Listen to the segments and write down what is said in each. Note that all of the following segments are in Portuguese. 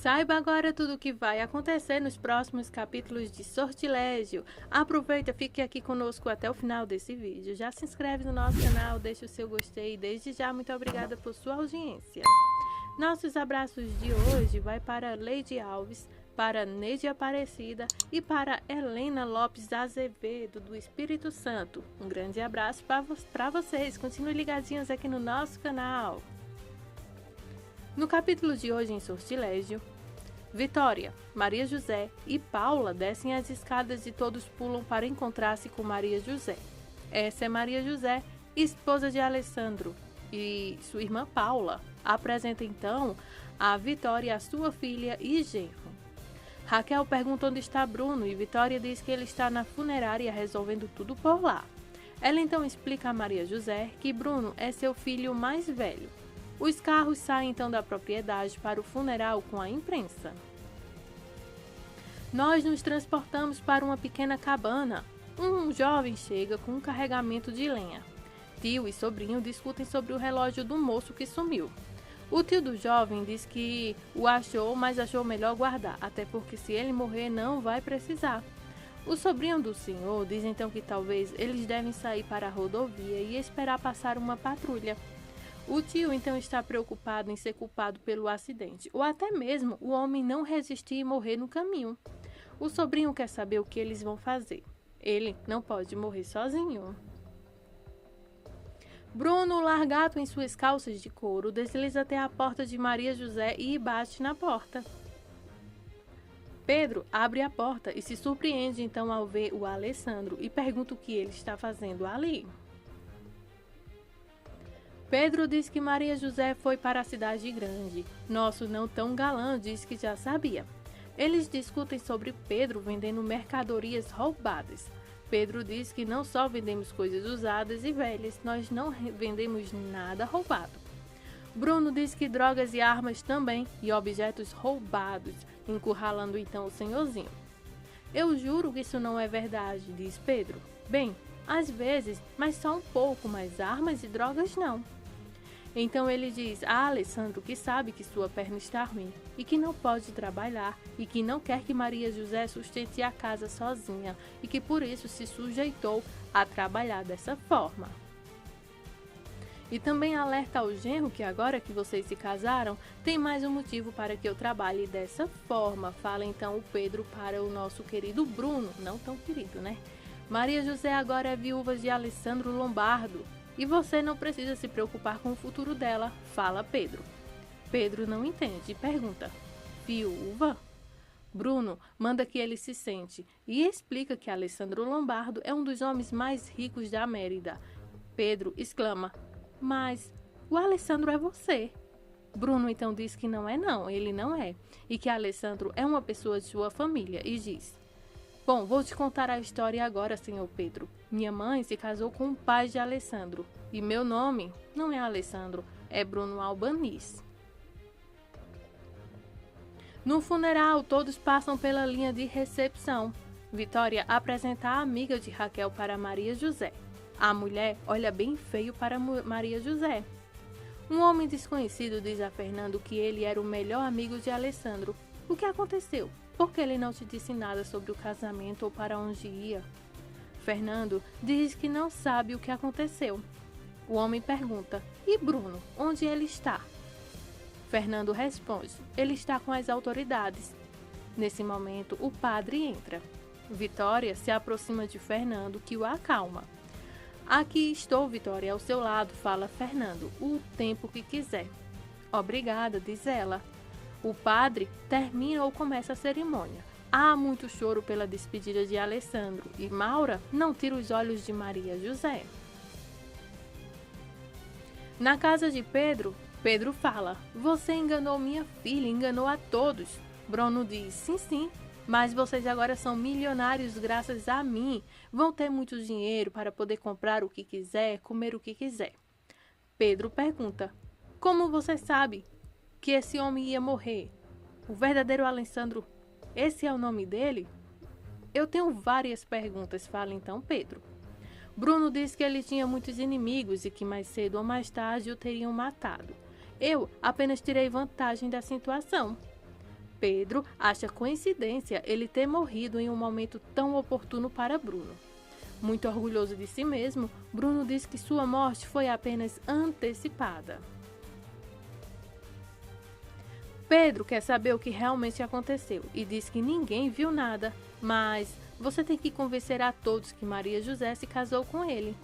Saiba agora tudo o que vai acontecer nos próximos capítulos de Sortilégio. Aproveita, fique aqui conosco até o final desse vídeo. Já se inscreve no nosso canal, deixa o seu gostei e desde já muito obrigada por sua audiência. Nossos abraços de hoje vai para Lady Alves, para Neide Aparecida e para Helena Lopes Azevedo, do Espírito Santo. Um grande abraço para vocês. Continuem ligadinhos aqui no nosso canal. No capítulo de hoje em Sortilégio, Vitória, Maria José e Paula descem as escadas e todos pulam para encontrar-se com Maria José. Essa é Maria José, esposa de Alessandro, e sua irmã Paula apresenta então a Vitória, a sua filha e genro. Raquel pergunta onde está Bruno e Vitória diz que ele está na funerária resolvendo tudo por lá. Ela então explica a Maria José que Bruno é seu filho mais velho. Os carros saem então da propriedade para o funeral com a imprensa. Nós nos transportamos para uma pequena cabana. Um jovem chega com um carregamento de lenha. Tio e sobrinho discutem sobre o relógio do moço que sumiu. O tio do jovem diz que o achou, mas achou melhor guardar, até porque se ele morrer não vai precisar. O sobrinho do senhor diz então que talvez eles devem sair para a rodovia e esperar passar uma patrulha. O tio então está preocupado em ser culpado pelo acidente, ou até mesmo o homem não resistir e morrer no caminho. O sobrinho quer saber o que eles vão fazer. Ele não pode morrer sozinho. Bruno, largado em suas calças de couro, desliza até a porta de Maria José e bate na porta. Pedro abre a porta e se surpreende então ao ver o Alessandro e pergunta o que ele está fazendo ali. Pedro diz que Maria José foi para a cidade grande. Nosso não tão galã diz que já sabia. Eles discutem sobre Pedro vendendo mercadorias roubadas. Pedro diz que não só vendemos coisas usadas e velhas, nós não vendemos nada roubado. Bruno diz que drogas e armas também e objetos roubados, encurralando então o senhorzinho. Eu juro que isso não é verdade, diz Pedro. Bem, às vezes, mas só um pouco, mas armas e drogas não. Então ele diz a Alessandro que sabe que sua perna está ruim e que não pode trabalhar e que não quer que Maria José sustente a casa sozinha e que por isso se sujeitou a trabalhar dessa forma. E também alerta ao genro que agora que vocês se casaram, tem mais um motivo para que eu trabalhe dessa forma. Fala então o Pedro para o nosso querido Bruno, não tão querido, né? Maria José agora é viúva de Alessandro Lombardo. E você não precisa se preocupar com o futuro dela, fala Pedro. Pedro não entende e pergunta, viúva? Bruno manda que ele se sente e explica que Alessandro Lombardo é um dos homens mais ricos da Mérida. Pedro exclama, mas o Alessandro é você. Bruno então diz que não é não, ele não é, e que Alessandro é uma pessoa de sua família e diz, bom, vou te contar a história agora, senhor Pedro. Minha mãe se casou com o pai de Alessandro. E meu nome não é Alessandro, é Bruno Albanese. No funeral, todos passam pela linha de recepção. Vitória apresenta a amiga de Raquel para Maria José. A mulher olha bem feio para Maria José. Um homem desconhecido diz a Fernando que ele era o melhor amigo de Alessandro. O que aconteceu? Por que ele não te disse nada sobre o casamento ou para onde ia? Fernando diz que não sabe o que aconteceu. O homem pergunta, e Bruno, onde ele está? Fernando responde, ele está com as autoridades. Nesse momento, o padre entra. Vitória se aproxima de Fernando, que o acalma. Aqui estou, Vitória, ao seu lado, fala Fernando, o tempo que quiser. Obrigada, diz ela. O padre termina ou começa a cerimônia. Há muito choro pela despedida de Alessandro e Maura não tira os olhos de Maria José. Na casa de Pedro, Pedro fala, você enganou minha filha, enganou a todos. Bruno diz, sim, mas vocês agora são milionários graças a mim. Vão ter muito dinheiro para poder comprar o que quiser, comer o que quiser. Pedro pergunta, como você sabe que esse homem ia morrer? O verdadeiro Alessandro, esse é o nome dele? Eu tenho várias perguntas, fala então Pedro. Bruno diz que ele tinha muitos inimigos e que mais cedo ou mais tarde o teriam matado. Eu apenas tirei vantagem da situação. Pedro acha coincidência ele ter morrido em um momento tão oportuno para Bruno. Muito orgulhoso de si mesmo, Bruno diz que sua morte foi apenas antecipada. Pedro quer saber o que realmente aconteceu e diz que ninguém viu nada, mas você tem que convencer a todos que Maria José se casou com ele.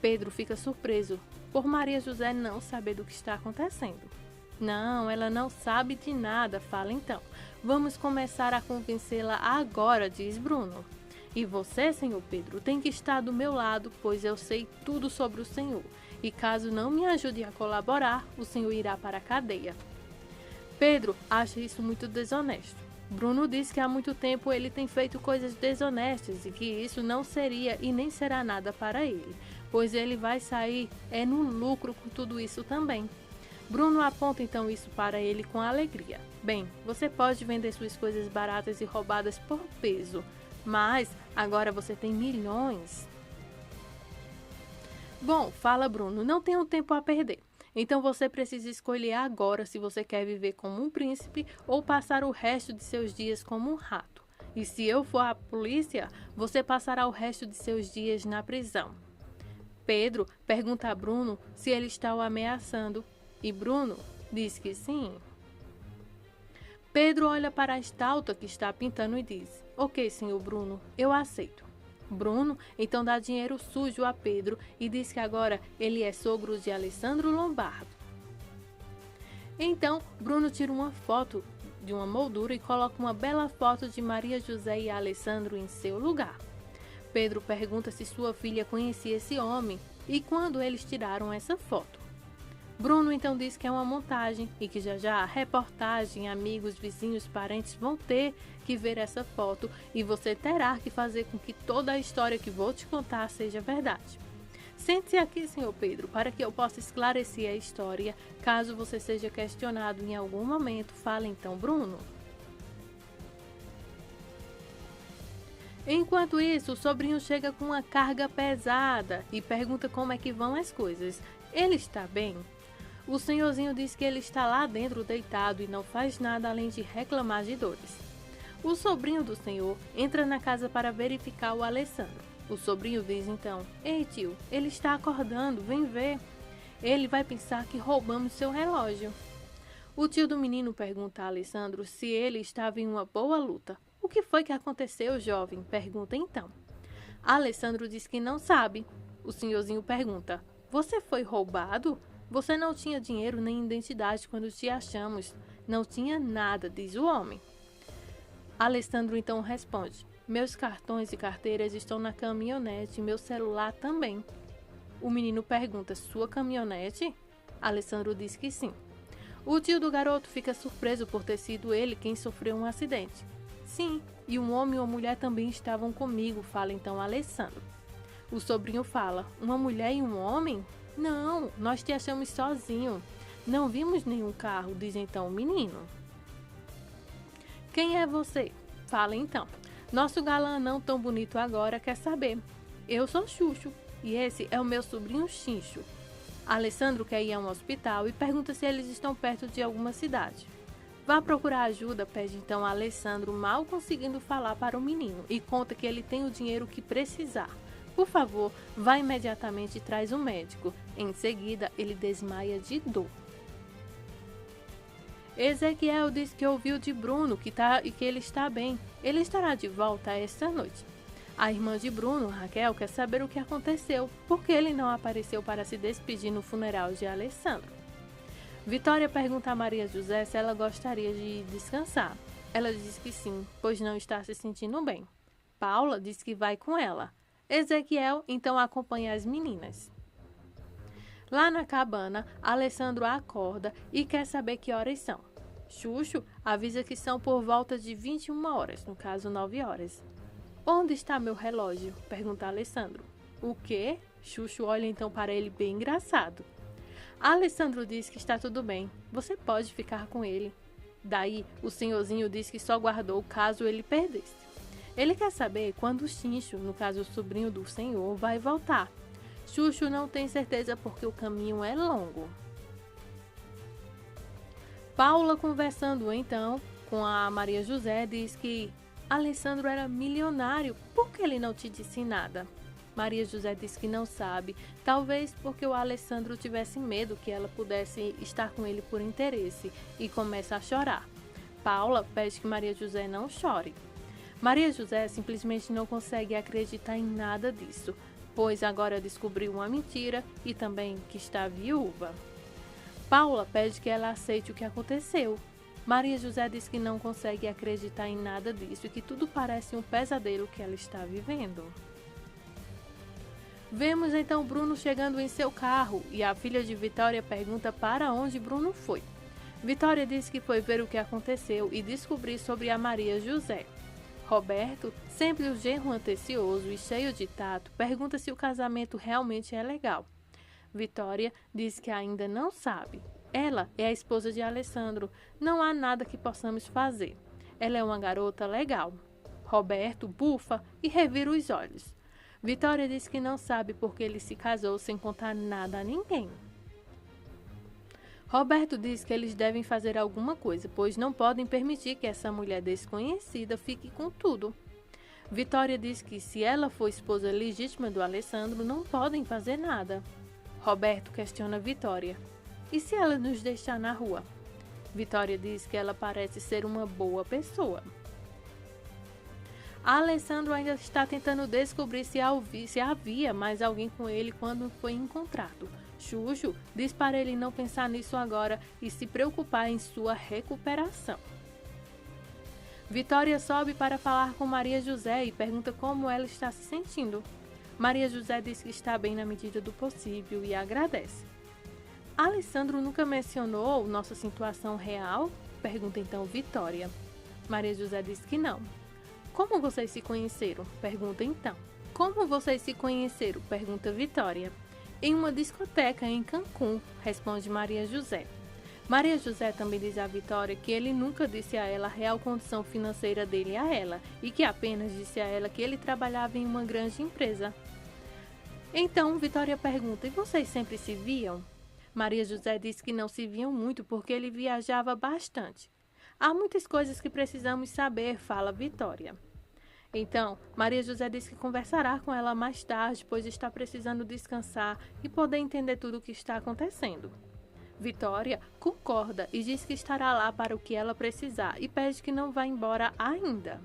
Pedro fica surpreso por Maria José não saber do que está acontecendo. Não, ela não sabe de nada, fala então. Vamos começar a convencê-la agora, diz Bruno. E você, senhor Pedro, tem que estar do meu lado, pois eu sei tudo sobre o senhor. E caso não me ajude a colaborar, o senhor irá para a cadeia. Pedro acha isso muito desonesto. Bruno diz que há muito tempo ele tem feito coisas desonestas e que isso não seria e nem será nada para ele, pois ele vai sair no lucro com tudo isso também. Bruno aponta então isso para ele com alegria. Bem, você pode vender suas coisas baratas e roubadas por peso, mas agora você tem milhões. Bom, fala Bruno, não tenho tempo a perder. Então você precisa escolher agora se você quer viver como um príncipe ou passar o resto de seus dias como um rato. E se eu for a polícia, você passará o resto de seus dias na prisão. Pedro pergunta a Bruno se ele está o ameaçando e Bruno diz que sim. Pedro olha para a estátua que está pintando e diz: Ok, senhor Bruno, eu aceito. Bruno então dá dinheiro sujo a Pedro e diz que agora ele é sogro de Alessandro Lombardo. Então, Bruno tira uma foto de uma moldura e coloca uma bela foto de Maria José e Alessandro em seu lugar. Pedro pergunta se sua filha conhecia esse homem e quando eles tiraram essa foto. Bruno então diz que é uma montagem e que já a reportagem, amigos, vizinhos, parentes vão ter que ver essa foto e você terá que fazer com que toda a história que vou te contar seja verdade. Sente-se aqui, senhor Pedro, para que eu possa esclarecer a história. Caso você seja questionado em algum momento, fale então, Bruno. Enquanto isso, o sobrinho chega com uma carga pesada e pergunta como é que vão as coisas. Ele está bem? O senhorzinho diz que ele está lá dentro deitado e não faz nada além de reclamar de dores. O sobrinho do senhor entra na casa para verificar o Alessandro. O sobrinho diz então: Ei tio, ele está acordando, vem ver. Ele vai pensar que roubamos seu relógio. O tio do menino pergunta a Alessandro se ele estava em uma boa luta. O que foi que aconteceu, jovem? Pergunta então. Alessandro diz que não sabe. O senhorzinho pergunta: Você foi roubado? Você não tinha dinheiro nem identidade quando te achamos. Não tinha nada, diz o homem. Alessandro então responde: Meus cartões e carteiras estão na caminhonete e meu celular também. O menino pergunta: Sua caminhonete? Alessandro diz que sim. O tio do garoto fica surpreso por ter sido ele quem sofreu um acidente. Sim, e um homem e uma mulher também estavam comigo, fala então Alessandro. O sobrinho fala: Uma mulher e um homem? Não, nós te achamos sozinho. Não vimos nenhum carro, diz então o menino. Quem é você? Fala então. Nosso galã não tão bonito agora quer saber. Eu sou Xuxo e esse é o meu sobrinho Xinxo. Alessandro quer ir a um hospital e pergunta se eles estão perto de alguma cidade. Vá procurar ajuda, pede então a Alessandro, mal conseguindo falar para o menino, e conta que ele tem o dinheiro que precisar. Por favor, vá imediatamente e traz um médico. Em seguida, ele desmaia de dor. Ezequiel diz que ouviu de Bruno e que ele está bem. Ele estará de volta esta noite. A irmã de Bruno, Raquel, quer saber o que aconteceu, porque ele não apareceu para se despedir no funeral de Alessandro. Vitória pergunta a Maria José se ela gostaria de descansar. Ela diz que sim, pois não está se sentindo bem. Paula diz que vai com ela. Ezequiel então acompanha as meninas. Lá na cabana, Alessandro acorda e quer saber que horas são. Xuxo avisa que são por volta de 21 horas, no caso 9 horas. Onde está meu relógio? Pergunta Alessandro. O quê? Xuxo olha então para ele bem engraçado. Alessandro diz que está tudo bem, você pode ficar com ele. Daí, o senhorzinho diz que só guardou caso ele perdesse. Ele quer saber quando o Xinxo, no caso o sobrinho do senhor, vai voltar. Xuxo não tem certeza porque o caminho é longo. Paula conversando então com a Maria José, diz que Alessandro era milionário, por que ele não te disse nada? Maria José diz que não sabe, talvez porque o Alessandro tivesse medo que ela pudesse estar com ele por interesse, e começa a chorar. Paula pede que Maria José não chore. Maria José simplesmente não consegue acreditar em nada disso, pois agora descobriu uma mentira e também que está viúva. Paula pede que ela aceite o que aconteceu. Maria José diz que não consegue acreditar em nada disso e que tudo parece um pesadelo que ela está vivendo. Vemos então Bruno chegando em seu carro e a filha de Vitória pergunta para onde Bruno foi. Vitória diz que foi ver o que aconteceu e descobrir sobre a Maria José. Roberto, sempre o genro atencioso e cheio de tato, pergunta se o casamento realmente é legal. Vitória diz que ainda não sabe. Ela é a esposa de Alessandro, não há nada que possamos fazer. Ela é uma garota legal. Roberto bufa e revira os olhos. Vitória diz que não sabe porque ele se casou sem contar nada a ninguém. Roberto diz que eles devem fazer alguma coisa, pois não podem permitir que essa mulher desconhecida fique com tudo. Vitória diz que se ela for esposa legítima do Alessandro, não podem fazer nada. Roberto questiona Vitória. E se ela nos deixar na rua? Vitória diz que ela parece ser uma boa pessoa. Alessandro ainda está tentando descobrir se havia mais alguém com ele quando foi encontrado. Xuxo diz para ele não pensar nisso agora e se preocupar em sua recuperação. Vitória sobe para falar com Maria José e pergunta como ela está se sentindo. Maria José diz que está bem na medida do possível e agradece. Alessandro nunca mencionou nossa situação real? Pergunta então Vitória. Maria José diz que não. Como vocês se conheceram? Pergunta então. Como vocês se conheceram? Pergunta Vitória. Em uma discoteca em Cancún, responde Maria José. Maria José também diz a Vitória que ele nunca disse a ela a real condição financeira dele a ela e que apenas disse a ela que ele trabalhava em uma grande empresa. Então Vitória pergunta, e vocês sempre se viam? Maria José diz que não se viam muito porque ele viajava bastante. Há muitas coisas que precisamos saber, fala Vitória. Então, Maria José diz que conversará com ela mais tarde, pois está precisando descansar e poder entender tudo o que está acontecendo. Vitória concorda e diz que estará lá para o que ela precisar e pede que não vá embora ainda.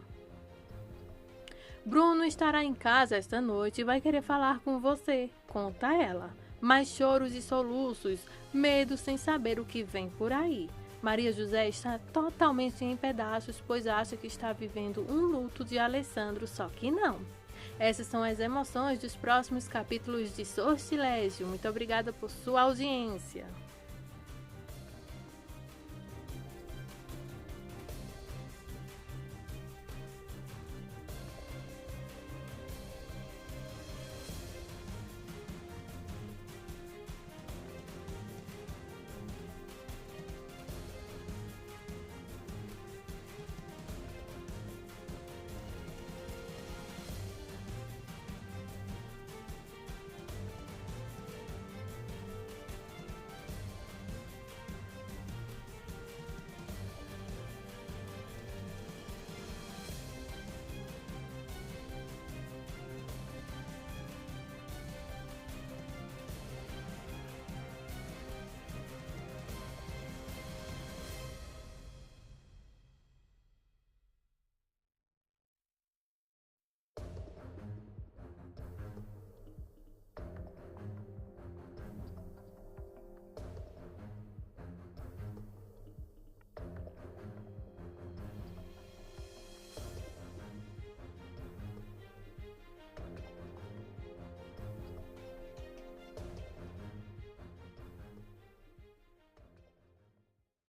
Bruno estará em casa esta noite e vai querer falar com você, conta ela. Mais choros e soluços, medo sem saber o que vem por aí. Maria José está totalmente em pedaços, pois acha que está vivendo um luto de Alessandro, só que não. Essas são as emoções dos próximos capítulos de Sortilégio. Muito obrigada por sua audiência.